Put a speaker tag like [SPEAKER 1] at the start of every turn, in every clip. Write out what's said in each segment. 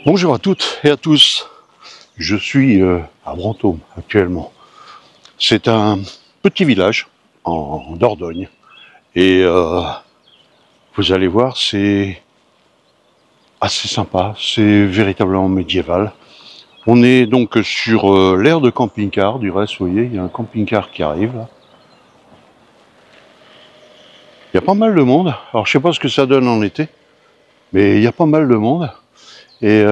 [SPEAKER 1] Bonjour à toutes et à tous, je suis à Brantôme actuellement. C'est un petit village en Dordogne et vous allez voir, c'est assez sympa, c'est véritablement médiéval. On est donc sur l'aire de camping-car, du reste, vous voyez, il y a un camping-car qui arrive là. Il y a pas mal de monde, alors je sais pas ce que ça donne en été, mais il y a pas mal de monde et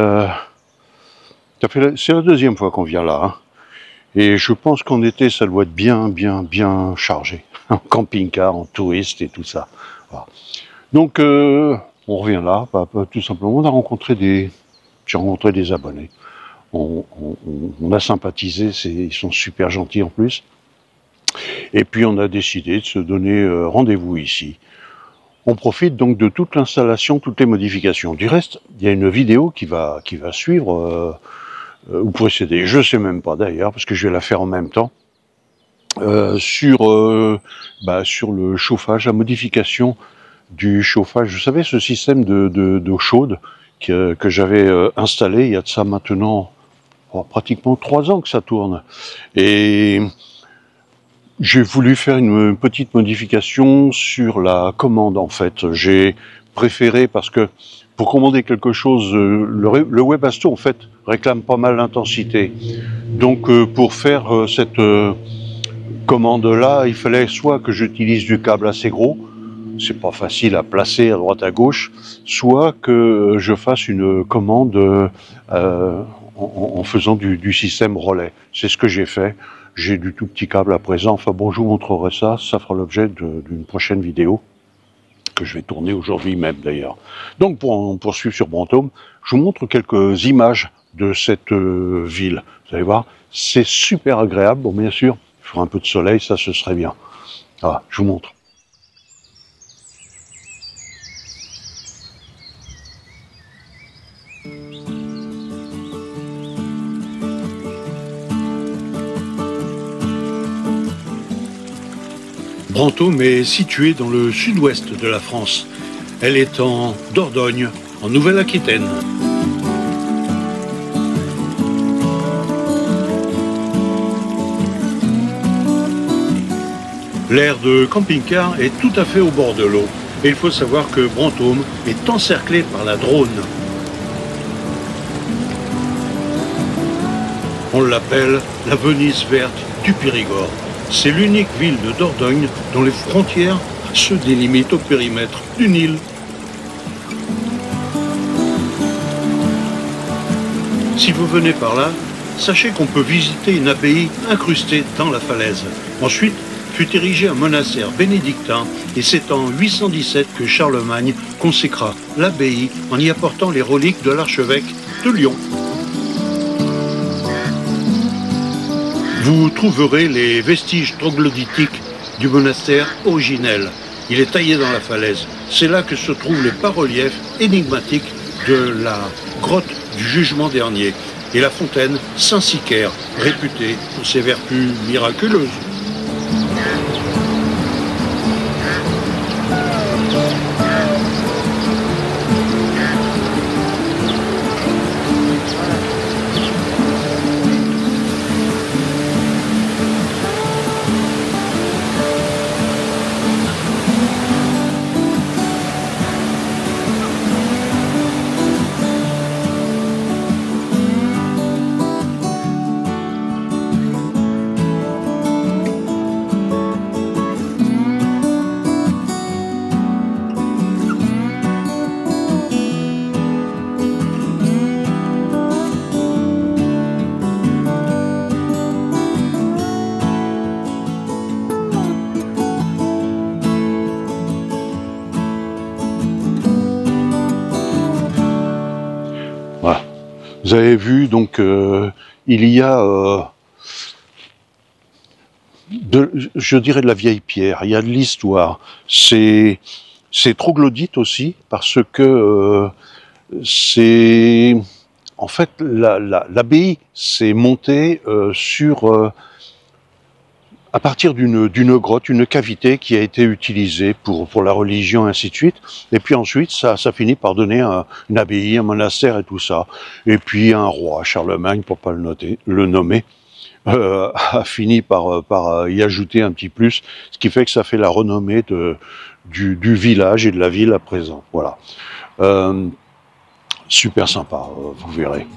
[SPEAKER 1] c'est la deuxième fois qu'on vient là. Hein. Et je pense qu'en été, ça doit être bien chargé. En camping-car, en touriste et tout ça. Voilà. Donc, on revient là, tout simplement. J'ai rencontré des abonnés. On a sympathisé, ils sont super gentils en plus. Et puis, on a décidé de se donner rendez-vous ici. On profite donc de toute l'installation, toutes les modifications. Du reste, il y a une vidéo qui va suivre, ou précéder, je sais même pas d'ailleurs, parce que je vais la faire en même temps. Sur le chauffage, la modification du chauffage. Vous savez, ce système d'eau chaude que j'avais installé il y a de ça maintenant pratiquement 3 ans que ça tourne. Et j'ai voulu faire une petite modification sur la commande en fait. J'ai préféré parce que pour commander quelque chose, le Webasto en fait réclame pas mal d'intensité. Donc pour faire cette commande là, il fallait soit que j'utilise du câble assez gros, c'est pas facile à placer à droite à gauche, soit que je fasse une commande en faisant du système relais. C'est ce que j'ai fait. J'ai du tout petit câble à présent. Enfin bon, je vous montrerai ça. Ça fera l'objet d'une prochaine vidéo que je vais tourner aujourd'hui même d'ailleurs. Donc pour en poursuivre sur Brantôme, je vous montre quelques images de cette ville. Vous allez voir, c'est super agréable. Bon, bien sûr, il faudra un peu de soleil, ça ce serait bien. Voilà, je vous montre. Brantôme est située dans le sud-ouest de la France. Elle est en Dordogne, en Nouvelle-Aquitaine. L'aire de camping-car est tout à fait au bord de l'eau. Et il faut savoir que Brantôme est encerclé par la Dronne. On l'appelle la Venise verte du Périgord. C'est l'unique ville de Dordogne dont les frontières se délimitent au périmètre d'une île. Si vous venez par là, sachez qu'on peut visiter une abbaye incrustée dans la falaise. Ensuite, fut érigé un monastère bénédictin et c'est en 817 que Charlemagne consécra l'abbaye en y apportant les reliques de l'archevêque de Lyon. Vous trouverez les vestiges troglodytiques du monastère originel. Il est taillé dans la falaise. C'est là que se trouvent les bas-reliefs énigmatiques de la grotte du Jugement dernier et la fontaine Saint-Sicaire, réputée pour ses vertus miraculeuses. Voilà. Vous avez vu, donc, il y a, je dirais de la vieille pierre, il y a de l'histoire. C'est troglodyte aussi, parce que c'est... En fait, l'abbaye s'est montée sur à partir d'une grotte, une cavité qui a été utilisée pour la religion, ainsi de suite. Et puis ensuite, ça finit par donner une abbaye, un monastère et tout ça. Et puis un roi, Charlemagne, pour pas le nommer, a fini par y ajouter un petit plus, ce qui fait que ça fait la renommée du village et de la ville à présent. Voilà. Super sympa, vous verrez.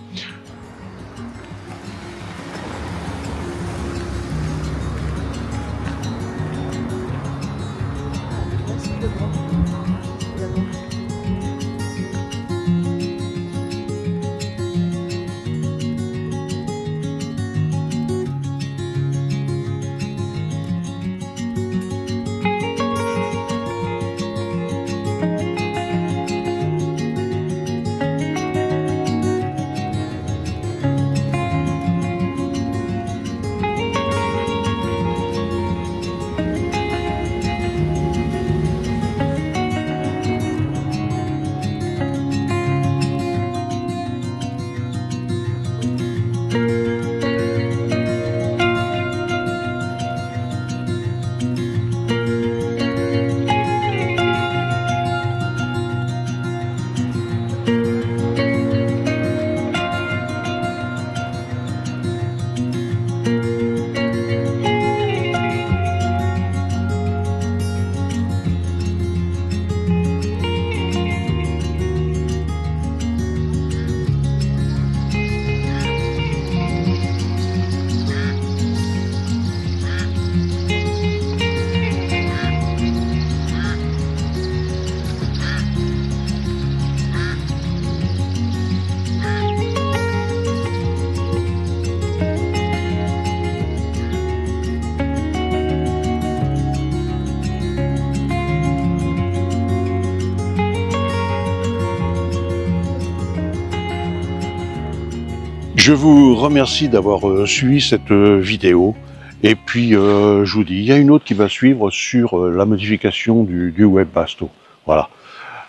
[SPEAKER 1] Je vous remercie d'avoir suivi cette vidéo. Et puis, je vous dis, il y a une autre qui va suivre sur la modification du Webasto. Voilà.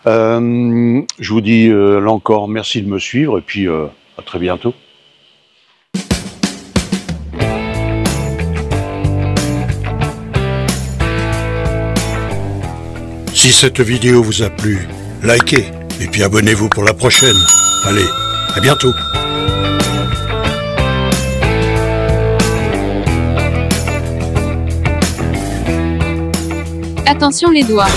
[SPEAKER 1] Je vous dis là encore, merci de me suivre et puis à très bientôt. Si cette vidéo vous a plu, likez et puis abonnez-vous pour la prochaine. Allez, à bientôt.
[SPEAKER 2] Attention les doigts.